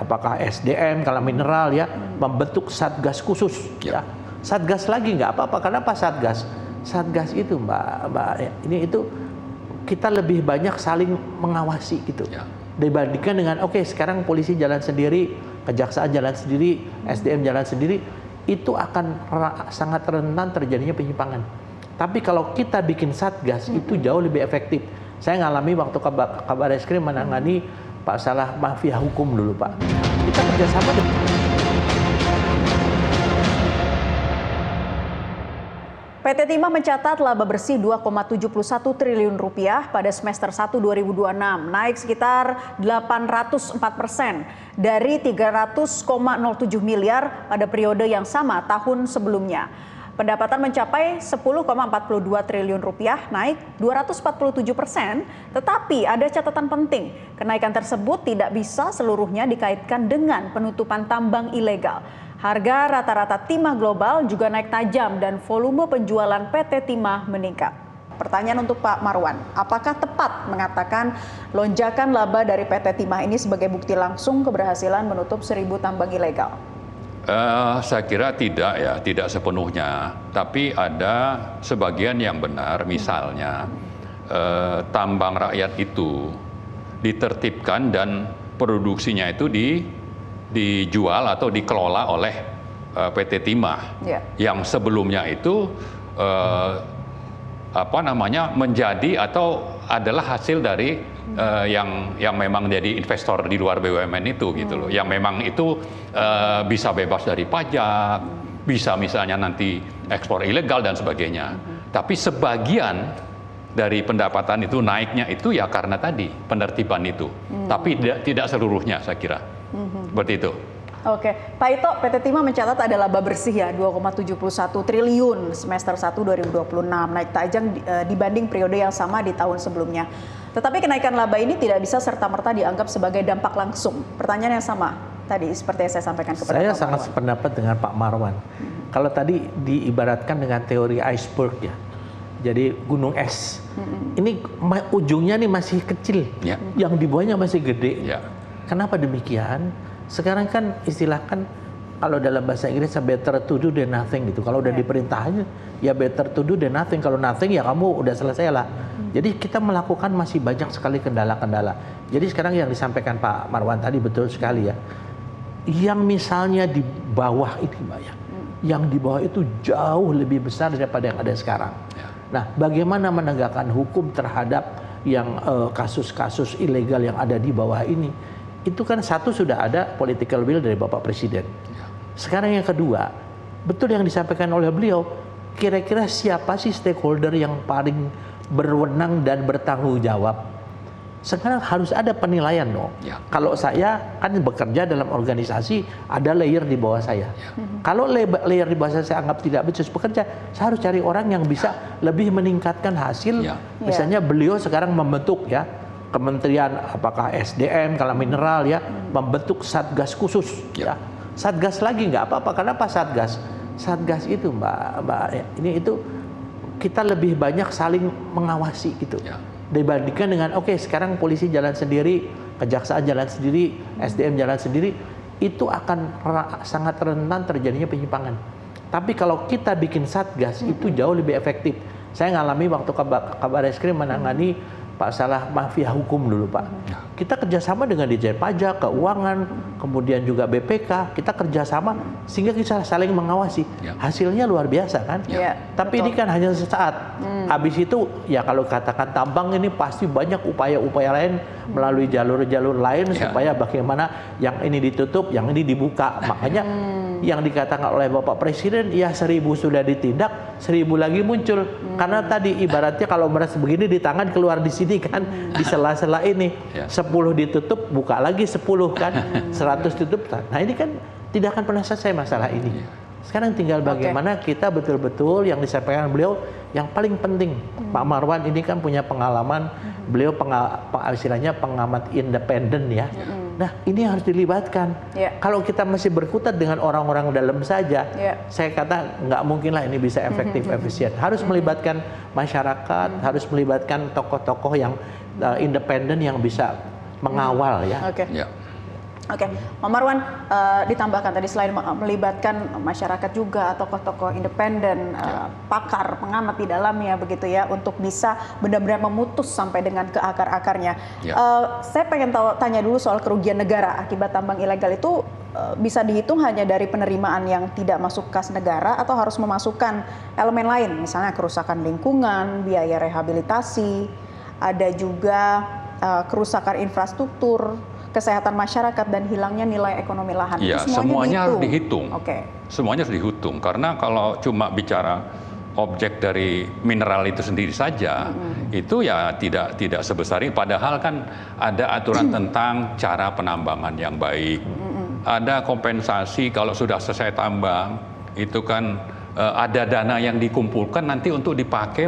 apakah SDM, kalau mineral ya, membentuk satgas khusus. Ya. Satgas lagi nggak apa-apa, kenapa satgas? Satgas itu Mbak, ini itu kita lebih banyak saling mengawasi gitu. Dibandingkan dengan sekarang polisi jalan sendiri, kejaksaan jalan sendiri, SDM jalan sendiri, itu akan sangat rentan terjadinya penyimpangan. Tapi kalau kita bikin satgas itu jauh lebih efektif. Saya ngalami waktu Kabar Reskrim menangani masalah mafia hukum dulu Pak. Kita kerjasama dengan PT Timah mencatat laba bersih 2,71 triliun rupiah pada semester 1 2026, naik sekitar 804% dari 300,07 miliar pada periode yang sama tahun sebelumnya. Pendapatan mencapai 10,42 triliun rupiah, naik 247%, tetapi ada catatan penting. Kenaikan tersebut tidak bisa seluruhnya dikaitkan dengan penutupan tambang ilegal. Harga rata-rata timah global juga naik tajam dan volume penjualan PT Timah meningkat. Pertanyaan untuk Pak Marwan, apakah tepat mengatakan lonjakan laba dari PT Timah ini sebagai bukti langsung keberhasilan menutup 1.000 tambang ilegal? Saya kira tidak ya, tidak sepenuhnya. Tapi ada sebagian yang benar, misalnya tambang rakyat itu ditertibkan dan produksinya itu dijual atau dikelola oleh PT Timah, yang sebelumnya itu menjadi atau adalah hasil dari yang memang jadi investor di luar BUMN itu gitu loh, yang memang itu bisa bebas dari pajak, bisa misalnya nanti ekspor ilegal dan sebagainya. Tapi sebagian dari pendapatan itu naiknya itu ya karena tadi penertiban itu, tapi tidak seluruhnya saya kira. Seperti itu. Oke, Pak Ito, PT Timah mencatat ada laba bersih ya 2,71 triliun semester 1 2026, naik tajam dibanding periode yang sama di tahun sebelumnya. Tetapi kenaikan laba ini tidak bisa serta-merta dianggap sebagai dampak langsung. Pertanyaan yang sama tadi seperti yang saya sampaikan kepada Pak Marwan. Saya sangat sependapat dengan Pak Marwan. Kalau tadi diibaratkan dengan teori iceberg ya, jadi gunung es. Ini ujungnya nih masih kecil, yang di bawahnya masih gede. Kenapa demikian? Sekarang kan istilahkan kalau dalam bahasa Inggris better to do than nothing gitu. Kalau udah diperintahnya ya better to do than nothing. Kalau nothing ya kamu udah selesai lah. Jadi kita melakukan masih banyak sekali kendala-kendala. Jadi sekarang yang disampaikan Pak Marwan tadi betul sekali ya. Yang misalnya di bawah ini Mbak ya. Yang di bawah itu jauh lebih besar daripada yang ada sekarang. Nah, bagaimana menegakkan hukum terhadap yang kasus-kasus ilegal yang ada di bawah ini? Itu kan satu sudah ada political will dari Bapak Presiden. Sekarang yang kedua, betul yang disampaikan oleh beliau, kira-kira siapa sih stakeholder yang paling berwenang dan bertanggung jawab? Sekarang harus ada penilaian dong. Kalau saya kan bekerja dalam organisasi, ada layer di bawah saya. Kalau layer di bawah saya anggap tidak becus bekerja, saya harus cari orang yang bisa lebih meningkatkan hasil. Misalnya beliau sekarang membentuk ya, Kementerian apakah SDM, kalau mineral ya, membentuk satgas khusus. Ya. Satgas lagi nggak apa-apa, kenapa satgas? Satgas itu Mbak, ini itu kita lebih banyak saling mengawasi gitu. Dibandingkan dengan sekarang polisi jalan sendiri, kejaksaan jalan sendiri, SDM jalan sendiri, itu akan sangat rentan terjadinya penyimpangan. Tapi kalau kita bikin satgas itu jauh lebih efektif. Saya ngalami waktu Kabar Reskrim menangani masalah mafia hukum dulu Pak. Kita kerjasama dengan Ditjen Pajak, Keuangan, kemudian juga BPK. Kita kerjasama sehingga kita saling mengawasi. Hasilnya luar biasa kan? Tapi ini kan hanya sesaat. Habis itu ya kalau katakan tambang ini pasti banyak upaya-upaya lain melalui jalur-jalur lain supaya bagaimana yang ini ditutup, yang ini dibuka. Makanya yang dikatakan oleh Bapak Presiden, ya 1.000 sudah ditindak, 1.000 lagi muncul. Karena tadi ibaratnya kalau merasa begini di tangan keluar di sini kan, di sela-sela ini. 10 ditutup, buka lagi 10 kan, 100 tutup. Nah ini kan tidak akan pernah selesai masalah ini. Sekarang tinggal bagaimana kita betul-betul yang disampaikan beliau, yang paling penting. Pak Marwan ini kan punya pengalaman, beliau istilahnya pengamat independen ya. Nah ini harus dilibatkan. Kalau kita masih berkutat dengan orang-orang dalam saja, saya kata nggak mungkin lah ini bisa efektif, efisien. Harus melibatkan masyarakat, harus melibatkan tokoh-tokoh yang independen yang bisa mengawal ya. Oke, Pak Marwan, ditambahkan tadi selain melibatkan masyarakat juga, tokoh-tokoh independen, pakar, pengamat di dalamnya begitu ya, untuk bisa benar-benar memutus sampai dengan ke akar-akarnya. Saya pengen tanya dulu soal kerugian negara akibat tambang ilegal itu bisa dihitung hanya dari penerimaan yang tidak masuk kas negara atau harus memasukkan elemen lain, misalnya kerusakan lingkungan, biaya rehabilitasi, ada juga kerusakan infrastruktur, kesehatan masyarakat, dan hilangnya nilai ekonomi lahan. Ya, itu semuanya harus dihitung. Oke. Semuanya harus dihitung, karena kalau cuma bicara objek dari mineral itu sendiri saja, itu ya tidak sebesar ini. Padahal kan ada aturan tentang cara penambangan yang baik. Ada kompensasi kalau sudah selesai tambang, itu kan ada dana yang dikumpulkan nanti untuk dipakai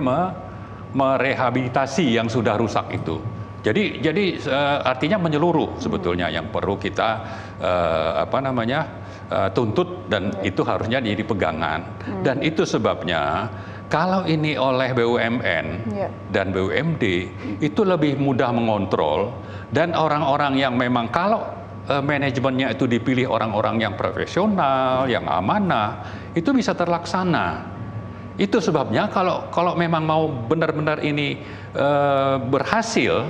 merehabilitasi yang sudah rusak itu. Jadi artinya menyeluruh sebetulnya yang perlu kita tuntut, dan itu harusnya jadi pegangan. Dan itu sebabnya kalau ini oleh BUMN dan BUMD itu lebih mudah mengontrol, dan orang-orang yang memang kalau manajemennya itu dipilih orang-orang yang profesional, yang amanah, itu bisa terlaksana. Itu sebabnya kalau memang mau benar-benar ini berhasil,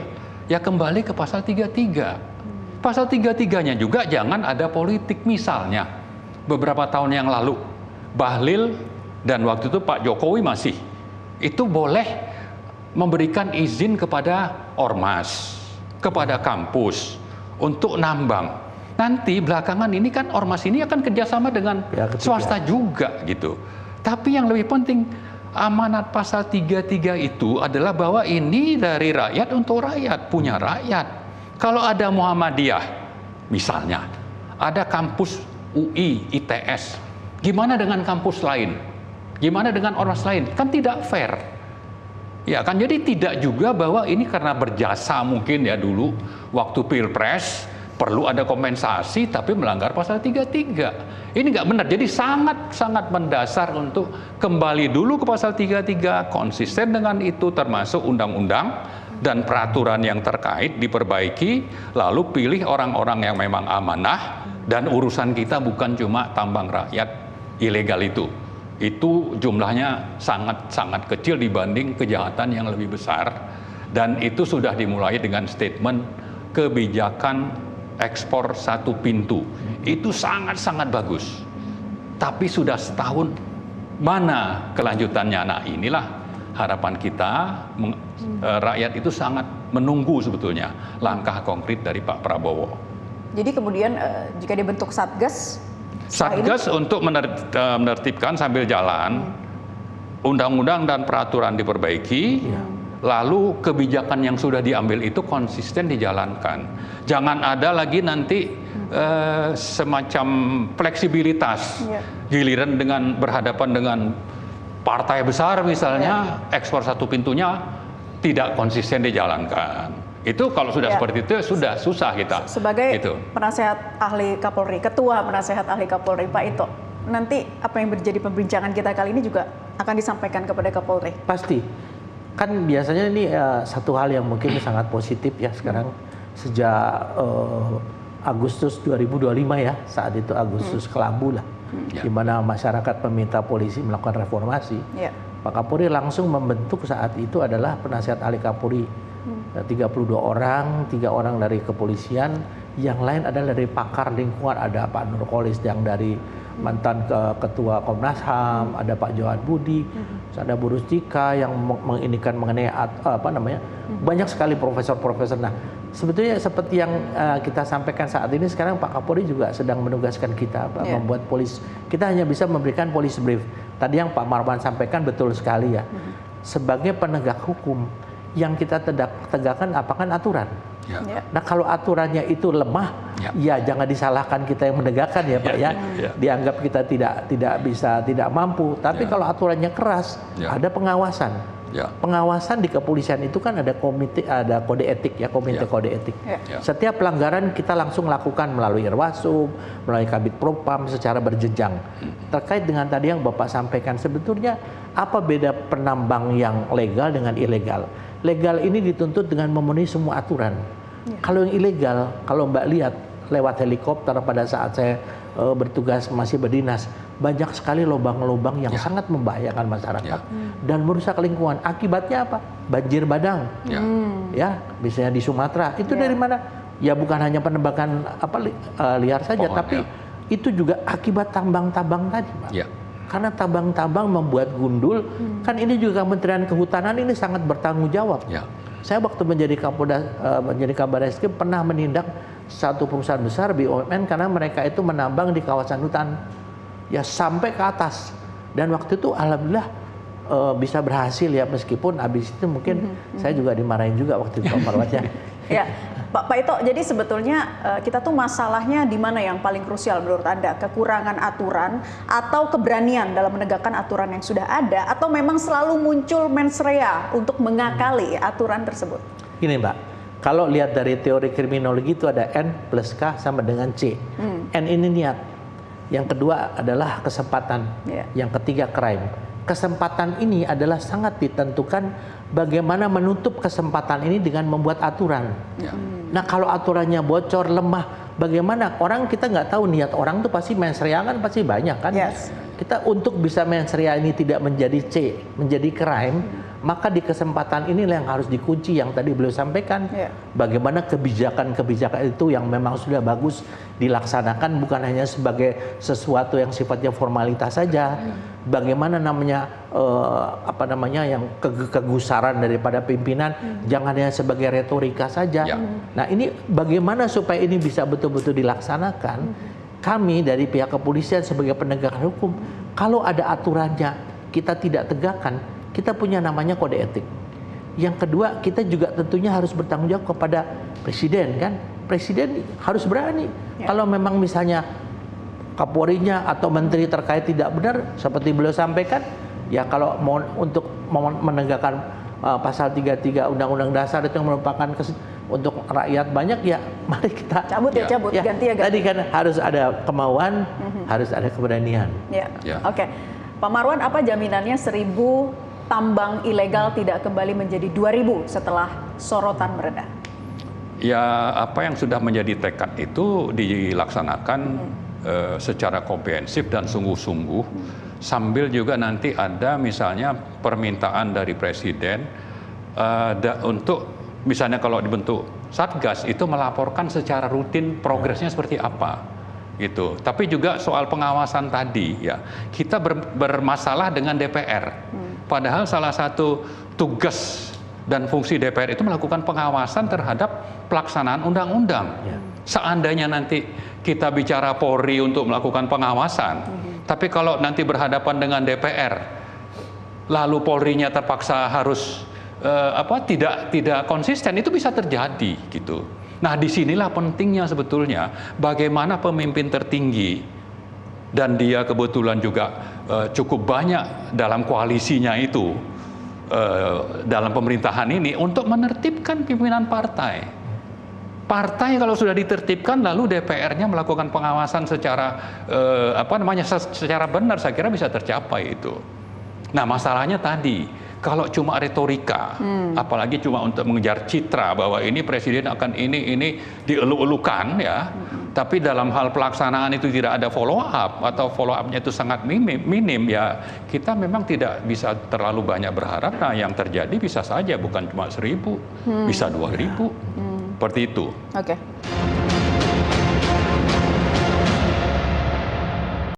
ya kembali ke pasal 33. Pasal 33-nya juga jangan ada politik. Misalnya beberapa tahun yang lalu Bahlil dan waktu itu Pak Jokowi masih itu boleh memberikan izin kepada ormas, kepada kampus untuk nambang. Nanti belakangan ini kan ormas ini akan kerjasama dengan swasta juga gitu. Tapi yang lebih penting, amanat pasal 33 itu adalah bahwa ini dari rakyat untuk rakyat, punya rakyat. Kalau ada Muhammadiyah, misalnya, ada kampus UI, ITS, gimana dengan kampus lain? Gimana dengan ormas lain? Kan tidak fair. Ya kan, jadi tidak juga bahwa ini karena berjasa mungkin ya dulu waktu Pilpres, perlu ada kompensasi tapi melanggar pasal 33. Ini nggak benar, jadi sangat mendasar untuk kembali dulu ke pasal 33, konsisten dengan itu, termasuk undang-undang dan peraturan yang terkait diperbaiki, lalu pilih orang-orang yang memang amanah, dan urusan kita bukan cuma tambang rakyat ilegal itu. Itu jumlahnya sangat kecil dibanding kejahatan yang lebih besar, dan itu sudah dimulai dengan statement kebijakan ekspor satu pintu. Itu sangat bagus. Tapi sudah setahun, mana kelanjutannya? Nah, inilah harapan kita, rakyat itu sangat menunggu sebetulnya langkah konkret dari Pak Prabowo. Jadi kemudian jika dibentuk Satgas untuk menertibkan sambil jalan, undang-undang dan peraturan diperbaiki, lalu kebijakan yang sudah diambil itu konsisten dijalankan. Jangan ada lagi nanti semacam fleksibilitas, giliran dengan berhadapan dengan partai besar misalnya, ekspor satu pintunya tidak konsisten dijalankan. Itu kalau sudah seperti itu sudah susah kita. Sebagai penasehat ahli Kapolri, ketua penasehat ahli Kapolri, Pak Ito, nanti apa yang menjadi perbincangan kita kali ini juga akan disampaikan kepada Kapolri? Pasti. Kan biasanya ini satu hal yang mungkin sangat positif ya sekarang, sejak Agustus 2025 ya, saat itu Agustus Kelambu lah, di mana masyarakat meminta polisi melakukan reformasi. Pak Kapolri langsung membentuk saat itu adalah penasihat ahli Kapolri, 32 orang, 3 orang dari kepolisian, yang lain adalah dari pakar lingkungan, ada Pak Nurkolis yang dari mantan ketua Komnas HAM, ada Pak Johan Budi, ada Bu Rustika yang menginikan mengenai banyak sekali profesor-profesor. Nah, sebetulnya seperti yang kita sampaikan saat ini, sekarang Pak Kapolri juga sedang menugaskan kita membuat polis. Kita hanya bisa memberikan police brief. Tadi yang Pak Marwan sampaikan betul sekali ya. Sebagai penegak hukum, yang kita tegakkan apakah aturan. Nah, kalau aturannya itu lemah, ya jangan disalahkan kita yang menegakkan ya Pak ya. Dianggap kita tidak mampu. Tapi kalau aturannya keras, ada pengawasan. Pengawasan di kepolisian itu kan ada komite, ada kode etik ya, komite kode etik. Setiap pelanggaran kita langsung lakukan melalui Irwasum, melalui Kabid Propam secara berjenjang. Terkait dengan tadi yang Bapak sampaikan, sebetulnya apa beda penambang yang legal dengan ilegal? Legal ini dituntut dengan memenuhi semua aturan. Kalau yang ilegal, kalau Mbak lihat lewat helikopter pada saat saya bertugas masih berdinas, banyak sekali lubang-lubang yang sangat membahayakan masyarakat dan merusak lingkungan. Akibatnya apa? Banjir bandang. Ya, misalnya di Sumatera. Itu dari mana? Ya bukan hanya penebangan liar saja, tapi itu juga akibat tambang-tambang tadi, Pak. Karena tambang-tambang membuat gundul, kan ini juga Kementerian Kehutanan ini sangat bertanggung jawab. Saya waktu menjadi Kabar Eskrim pernah menindak satu perusahaan besar BUMN karena mereka itu menambang di kawasan hutan, ya sampai ke atas. Dan waktu itu alhamdulillah bisa berhasil ya, meskipun habis itu mungkin saya juga dimarahin juga waktu itu Pak Marwan. Ya, Pak Ito, jadi sebetulnya kita tuh masalahnya di mana yang paling krusial menurut Anda? Kekurangan aturan atau keberanian dalam menegakkan aturan yang sudah ada, atau memang selalu muncul mens rea untuk mengakali aturan tersebut? Gini Mbak, kalau lihat dari teori kriminologi itu ada N plus K sama dengan C. N ini niat, yang kedua adalah kesempatan, yang ketiga crime. Kesempatan ini adalah sangat ditentukan bagaimana menutup kesempatan ini dengan membuat aturan. Nah kalau aturannya bocor, lemah, bagaimana? Orang kita nggak tahu niat orang tuh pasti mens rea kan pasti banyak kan. Kita untuk bisa mens rea ini tidak menjadi C, menjadi crime, maka di kesempatan inilah yang harus dikunci yang tadi beliau sampaikan. Bagaimana kebijakan-kebijakan itu yang memang sudah bagus dilaksanakan bukan hanya sebagai sesuatu yang sifatnya formalitas saja. Bagaimana namanya yang kegusaran daripada pimpinan jangan hanya sebagai retorika saja. Nah ini bagaimana supaya ini bisa betul-betul dilaksanakan? Kami dari pihak kepolisian sebagai penegak hukum, kalau ada aturannya kita tidak tegakkan, kita punya namanya kode etik. Yang kedua, kita juga tentunya harus bertanggung jawab kepada presiden kan. Presiden harus berani. Kalau memang misalnya Kapolrinya atau menteri terkait tidak benar, seperti beliau sampaikan, ya kalau mau untuk menegakkan pasal 33 Undang-Undang Dasar itu yang merupakan untuk rakyat banyak, ya mari kita cabut ganti ya. Tadi kan harus ada kemauan, harus ada keberanian. Oke. Pak Marwan, apa jaminannya 1.000 tambang ilegal tidak kembali menjadi 2.000 setelah sorotan mereda? Ya, apa yang sudah menjadi tekad itu dilaksanakan secara komprehensif dan sungguh-sungguh, sambil juga nanti ada misalnya permintaan dari Presiden untuk misalnya kalau dibentuk Satgas itu melaporkan secara rutin progresnya seperti apa gitu. Tapi juga soal pengawasan tadi ya, kita bermasalah dengan DPR. Padahal salah satu tugas dan fungsi DPR itu melakukan pengawasan terhadap pelaksanaan undang-undang. Seandainya nanti kita bicara Polri untuk melakukan pengawasan, tapi kalau nanti berhadapan dengan DPR, lalu Polrinya terpaksa harus tidak konsisten, itu bisa terjadi gitu. Nah, disinilah pentingnya sebetulnya bagaimana pemimpin tertinggi, dan dia kebetulan juga cukup banyak dalam koalisinya itu, dalam pemerintahan ini, untuk menertibkan pimpinan partai. Partai kalau sudah ditertibkan, lalu DPR-nya melakukan pengawasan secara secara benar, saya kira bisa tercapai itu. Nah, masalahnya tadi, kalau cuma retorika, apalagi cuma untuk mengejar citra bahwa ini presiden akan ini dieluk-elukan ya, tapi dalam hal pelaksanaan itu tidak ada follow up atau follow up-nya itu sangat minim ya, kita memang tidak bisa terlalu banyak berharap. Nah, yang terjadi bisa saja bukan cuma 1.000, bisa 2.000. Seperti itu. Oke.